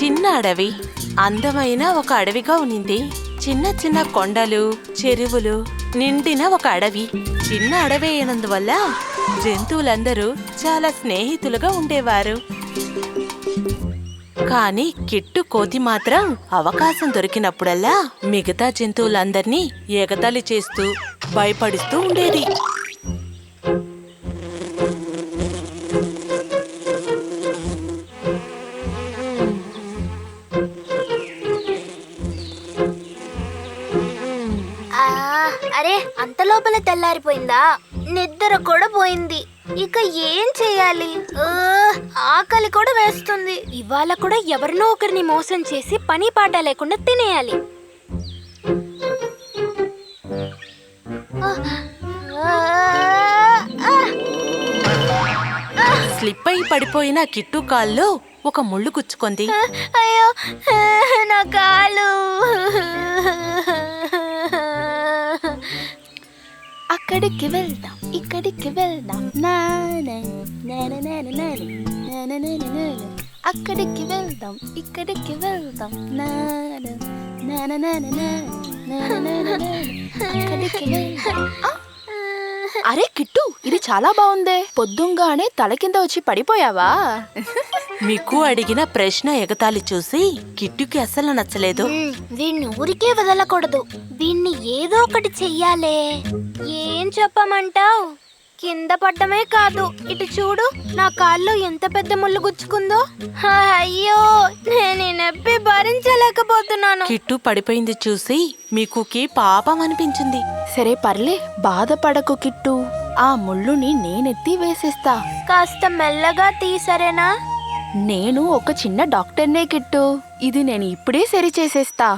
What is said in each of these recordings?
చిన్న అడవి అందమైన ఒక అడవిగా ఉన్నింది. చిన్న చిన్న కొండలు, చెరువులు నిండిన ఒక అడవి. చిన్న అడవి అయినందువల్ల జంతువులందరూ చాలా స్నేహితులుగా ఉండేవారు. కాని కిట్టు కోతి మాత్రం అవకాశం దొరికినప్పుడల్లా మిగతా జంతువులందర్నీ ఎగతాళి చేస్తూ భయపడిస్తూ ఉండేది. అరే, అంత లోపల తెల్లారిపోయిందా? నిద్ర కూడా పోయింది. ఇక ఏం చెయ్యాలి? ఆకలి కూడా వేస్తుంది. ఇవాళ కూడా ఎవరినో ఒకరిని మోసం చేసి పని పాట లేకుండా తినేయాలి. స్లిప్ అయి పడిపోయిన కిట్టు కాల్లో ఒక ముళ్ళు గుచ్చుకుంది. అయ్యో, నా కాలు. అక్కడికి వెళ్దాం, ఇక్కడికి వెళ్దాం, అక్కడికి వెళ్దాం, ఇక్కడికి వెళ్దాం, అక్కడికి వెళ్దాం. అరే కిట్టు, ఇది చాలా బాగుందే. పొద్దుంగానే తల కింద వచ్చి పడిపోయావా? మీకు అడిగిన ప్రశ్న ఎగతాళి చూసి కిట్టుకి అస్సలు నచ్చలేదు. వీణ్ణి ఊరికే వదలకూడదు. వీణ్ణి ఏదో ఒకటి చెయ్యాలే. ఏం చెప్పమంటావ్? కింద పడ్డమే కాదు, ఇటు చూడు, నా కాల్లో ఎంత పెద్ద ముళ్ళు గుచ్చుకుందో. అయ్యో, నేను ఈ నొప్పి భరించలేకపోతున్నాను. కిట్టు పడిపోయింది చూసి మీకుకి పాపం అనిపించింది. సరే పర్లే, బాధపడకు కిట్టు. ఆ ముళ్ళుని నేనెత్తి వేసేస్తా. కాస్త మెల్లగా తీసరేనా? నేను ఒక చిన్న డాక్టర్నే కిట్టు. ఇది నేను ఇప్పుడే సరి చేసేస్తా.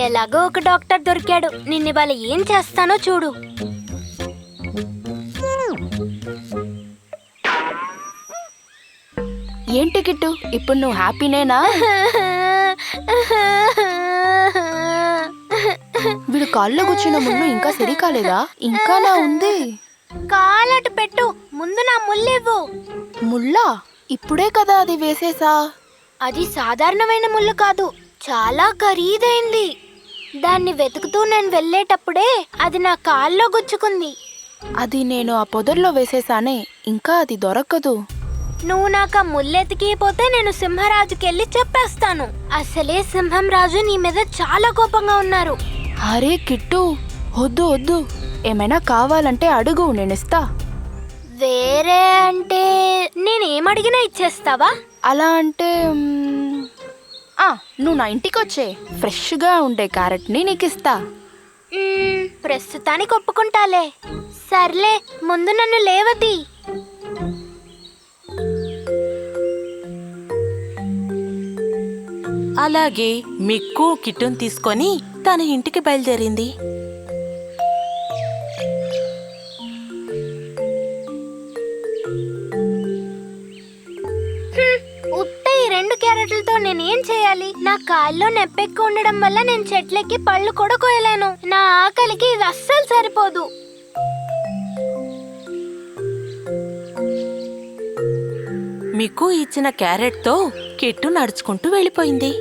ఎలాగో ఒక డాక్టర్ దొరికాడు. నిన్ను వాళ్ళ ఏం చేస్తానో చూడు. ఏంటి కిట్టు, ఇప్పుడు నువ్వు హ్యాపీనేనా? వీడు కాల్లో కూర్చున్న ముళ్ళు ఇంకా సరి కాలేదా? ఇంకా నా ఉంది. కాలటు పెట్టు, ముందు నా ముళ్ళివ్వు. ముళ్ళా? ఇప్పుడే కదా అది వేసేసా. అది సాధారణమైన ముళ్ళు కాదు, చాలా ఖరీదైంది. దాన్ని వెతుకుతూ నేను వెళ్ళేటప్పుడే అది నా కాల్లో గుచ్చుకుంది. అది నేను ఆ పొదర్లో వేసేసానే, ఇంకా అది దొరకదు. నువ్వు నాకు ఆ ముల్లెతికిపోతే నేను సింహరాజుకెళ్ళి చెప్పేస్తాను. అసలే సింహం రాజు నీ మీద చాలా కోపంగా ఉన్నారు. అరే కిట్టు, వద్దు వద్దు. ఏమైనా కావాలంటే అడుగు, నేనిస్తా. వేరే అంటే నేనేమడిగినా ఇచ్చేస్తావా? అలా అంటే నువ్వు నా ఇంటికి వచ్చే ఫ్రెష్గా ఉండే క్యారెట్ని నీకు ఇస్తా. ప్రస్తుతానికి ఒప్పుకుంటాలే. సర్లే, ముందు నన్ను లేవది. అలాగే మిక్కు కిట్టును తీసుకొని తన ఇంటికి బయలుదేరింది. ఉత్త ఈ 2 క్యారెట్లతో నేనేం చేయాలి? నా కాల్లో నెప్పెక్కు ఉండడం వల్ల నేను చెట్లకి పళ్ళు కూడా కోయలేను. నా ఆకలికి ఇది అస్సలు సరిపోదు. మిక్కు ఇచ్చిన క్యారెట్తో కిట్టు నడుచుకుంటూ వెళ్ళిపోయింది.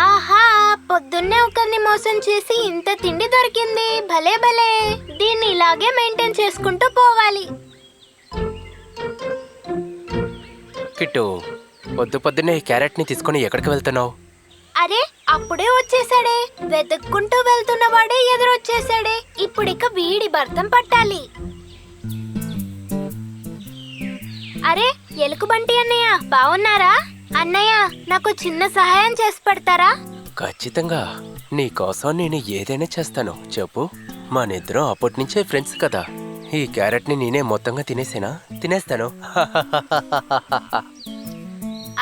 ఆహా, పొద్దున్నే ఒకరిని మోసం చేసి ఇంత తిండి దొరికింది. భలే భలే, దీన్ని ఇలాగే మెయింటైన్ చేసుకుంటూ పోవాలి. కిట్టు, పొద్దున్నే ఈ క్యారెట్ని తీసుకొని ఎక్కడికి వెళ్తున్నావు? అరే, అప్పుడే వచ్చేసాడే. వెతుక్కుంటూ వెళ్తున్నవాడే ఎదురొచ్చేసాడే. ఇప్పుడిక వీడి భర్తం పట్టాలి. అరే, ఎలుకబంటి అన్నయ్య, బావున్నారా? అన్నయ్య, నాకు చిన్న సహాయం చేసి పెడతారా? ఖచ్చితంగా, నీ కోసం నేను ఏదైనా చేస్తాను. చెప్పు. మనిద్దరం అప్పటి నుంచే ఫ్రెండ్స్ కదా. ఈ క్యారెట్ని నేనే మొత్తంగా తినేస్తాను.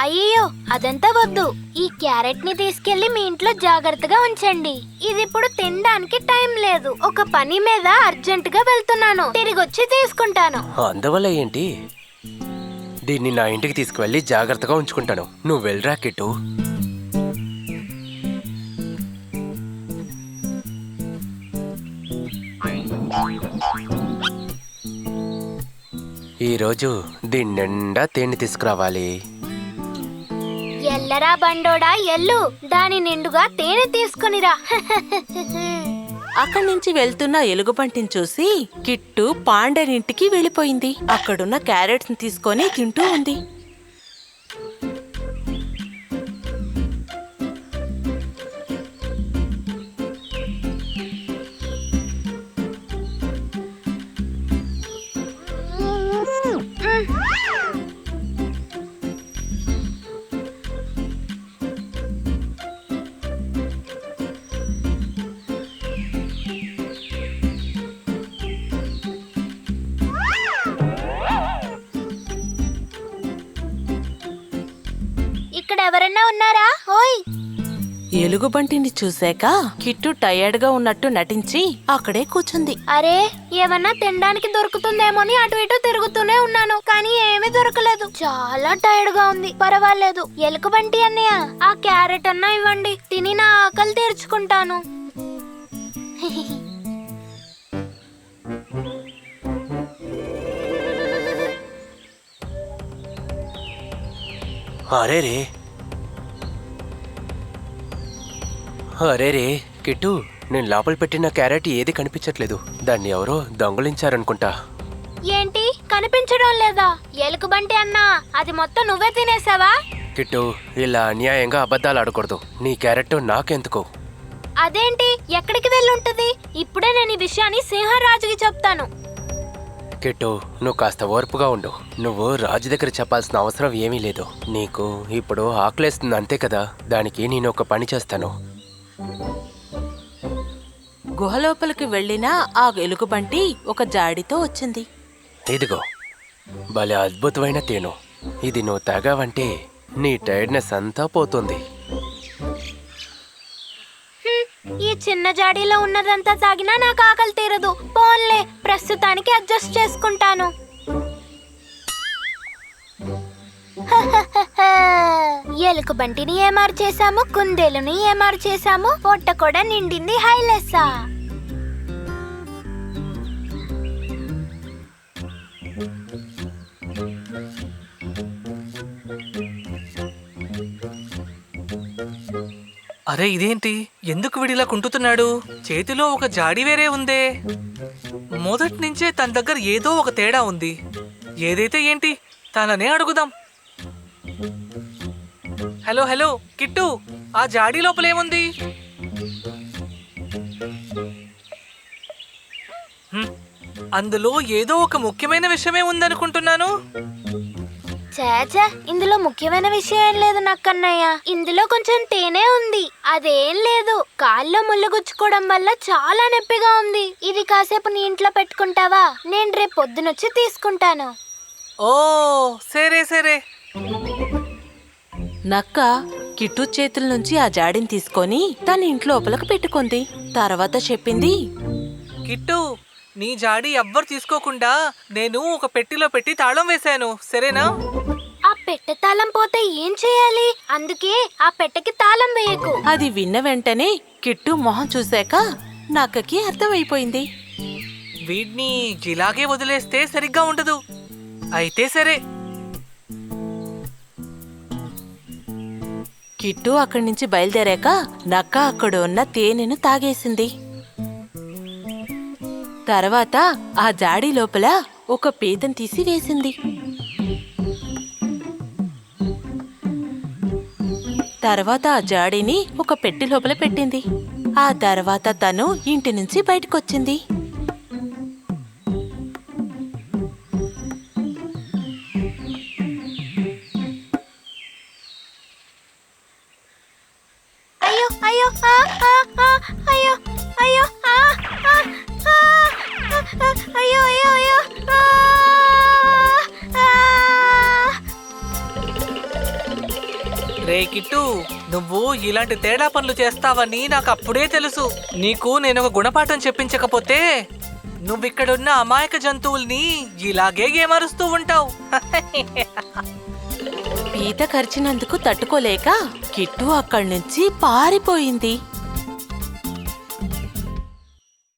అయ్యో, అదంతా వద్దు. ఈ క్యారెట్ ని తీసుకెళ్లి మీ ఇంట్లో జాగ్రత్తగా ఉంచండి. ఇది ఇప్పుడు తినడానికి టైం లేదు. ఒక పని మీద అర్జెంట్ గా వెళ్తున్నాను. తిరిగొచ్చి తీసుకుంటాను. అందువల్ల ఏంటి? దీన్ని నా ఇంటికి తీసుకువెళ్ళి జాగ్రత్తగా ఉంచుకుంటాను. నువ్వు వెళ్ళరా కిట్టు. ఈరోజు దీని నిండా తేనె తీసుకురావాలి. ఎల్లరా బండోడా ఎల్లు, దాని నిండుగా తేనె తీసుకునిరా. అక్కడి నుంచి వెళ్తున్న ఎలుగుబంటిని చూసి కిట్టు పాండనింటికి వెళ్ళిపోయింది. అక్కడున్న క్యారెట్స్ తీసుకొని తింటూ ఉంది. ఇక్కడ ఎవరన్నా ఉన్నారా? ఓయ్, ఎలుగుబంటిని చూశాక కిట్టు టయర్డ్ గా ఉన్నట్టు నటించి అక్కడే కూర్చుంది. అరే ఏమన్నా తినడానికి దొరుకుతుందేమోని అటు ఇటు తిరుగుతూనే ఉన్నాను, కానీ ఏమీ దొరకలేదు. చాలా టైర్డ్ గా ఉంది. పర్వాలేదు ఎలుకబంటి అన్నయ్య, ఆ క్యారెట్ అన్నా ఇవ్వండి, తిని నా ఆకలి తీర్చుకుంటాను. అరేరే అరేరే కిట్టు, నేను లోపల పెట్టిన క్యారెట్ ఏది కనిపించట్లేదు. దాన్ని ఎవరో దొంగలించారనుకుంటా. ఏంటి కనిపించడం లేదా? ఎలుకబంటి అన్నా, అది మొత్తం నువ్వే తినేసావా? కిట్టు, ఇలా అన్యాయంగా అబద్ధాలు ఆడకూడదు. నీ క్యారెట్ నాకెందుకు? అదేంటి, ఎక్కడికి వెళ్ళుంటది? ఇప్పుడే నేను ఈ విషయాన్ని సింహరాజుకి చెప్తాను. కిట్టు, నువ్వు కాస్త ఓర్పుగా ఉండు. నువ్వు రాజు దగ్గర చెప్పాల్సిన అవసరం ఏమీ లేదు. నీకు ఇప్పుడు ఆకలేస్తుంది అంతే కదా, దానికి నేను ఒక పని చేస్తాను. గుహలోపలికి వెళ్ళిన ఆ ఎలుగుబంటి ఒక జాడితో వచ్చింది. ఇదిగో, భలే అద్భుతమైన తేనె. ఇది నువ్వు తాగావంటే నీ టైర్డ్నెస్ అంతా పోతుంది. ఈ చిన్న జాడీలో ఉన్నదంతా తాగినా నాకు ఆకలి తీరదు. పోన్లే, ప్రస్తుతానికి అడ్జస్ట్ చేసుకుంటాను. ఎలుకబంటిని ఏమారు చేశాము, కుందేలుని ఏమారు చేశాము, పొట్ట కూడా నిండింది. హైలెస్సా. అరే ఇదేంటి, ఎందుకు విడిలా కుంటుతున్నాడు? చేతిలో ఒక జాడి వేరే ఉందే. మొదటి నుంచే తన దగ్గర ఏదో ఒక తేడా ఉంది. ఏదైతే ఏంటి, తననే అడుగుదాం. హలో హలో కిట్టు, ఆ జాడీ లోపలేముంది? అందులో ఏదో ఒక ముఖ్యమైన విషయమే ఉందనుకుంటున్నాను. చాచా, ఇందులో ముఖ్యమైన విషయం ఏం లేదు నక్కన్నయ్య. ఇందులో కొంచెం తేనె ఉంది. అదేం లేదు, కాల్లో ముళ్ళు గుచ్చుకోవడం వల్ల చాలా నొప్పిగా ఉంది. ఇది కాసేపు నీ ఇంట్లో పెట్టుకుంటావా? నేను రేపు పొద్దునొచ్చి తీసుకుంటాను. ఓ సరే సరే. నక్క కిట్టు చేతుల నుంచి ఆ జాడిని తీసుకొని తన ఇంట్లోపలకు పెట్టుకుంది. తర్వాత చెప్పింది, కిట్టు, నీ జాడి ఎవ్వరు తీసుకోకుండా నేను ఒక పెట్టెలో పెట్టి తాళం వేశాను, సరేనా? ఆ పెట్టె తాళం పోతే ఏం చేయాలి? అందుకే ఆ పెట్టెకి తాళం వేయకు. అది విన్న వెంటనే కిట్టు మొహం చూశాక నక్కకి అర్థమైపోయింది. వీడిని ఇలాగే వదిలేస్తే సరిగ్గా ఉండదు. అయితే సరే. కిట్టు అక్కడి నుంచి బయలుదేరాక నక్క అక్కడ ఉన్న తేనెను తాగేసింది. తర్వాత ఆ జాడీ లోపల ఒక పీతను తీసి వేసింది. తర్వాత ఆ జాడీని ఒక పెట్టె లోపల పెట్టింది. ఆ తర్వాత తను ఇంటి నుంచి బయటకొచ్చింది. అయ్యో అయ్యో అయ్యో అయ్యో అయ్యో అయ్యో అయ్యో. రే కిట్టు, నువ్వు ఇలాంటి తేడా పనులు చేస్తావని నాకు అప్పుడే తెలుసు. నీకు నేను ఒక గుణపాఠం చెప్పించకపోతే నువ్విక్కడున్న అమాయక జంతువుల్ని ఇలాగే ఏమరుస్తూ ఉంటావు. పీత కరిచినందుకు తట్టుకోలేక కిట్టు అక్కడి నుంచి పారిపోయింది.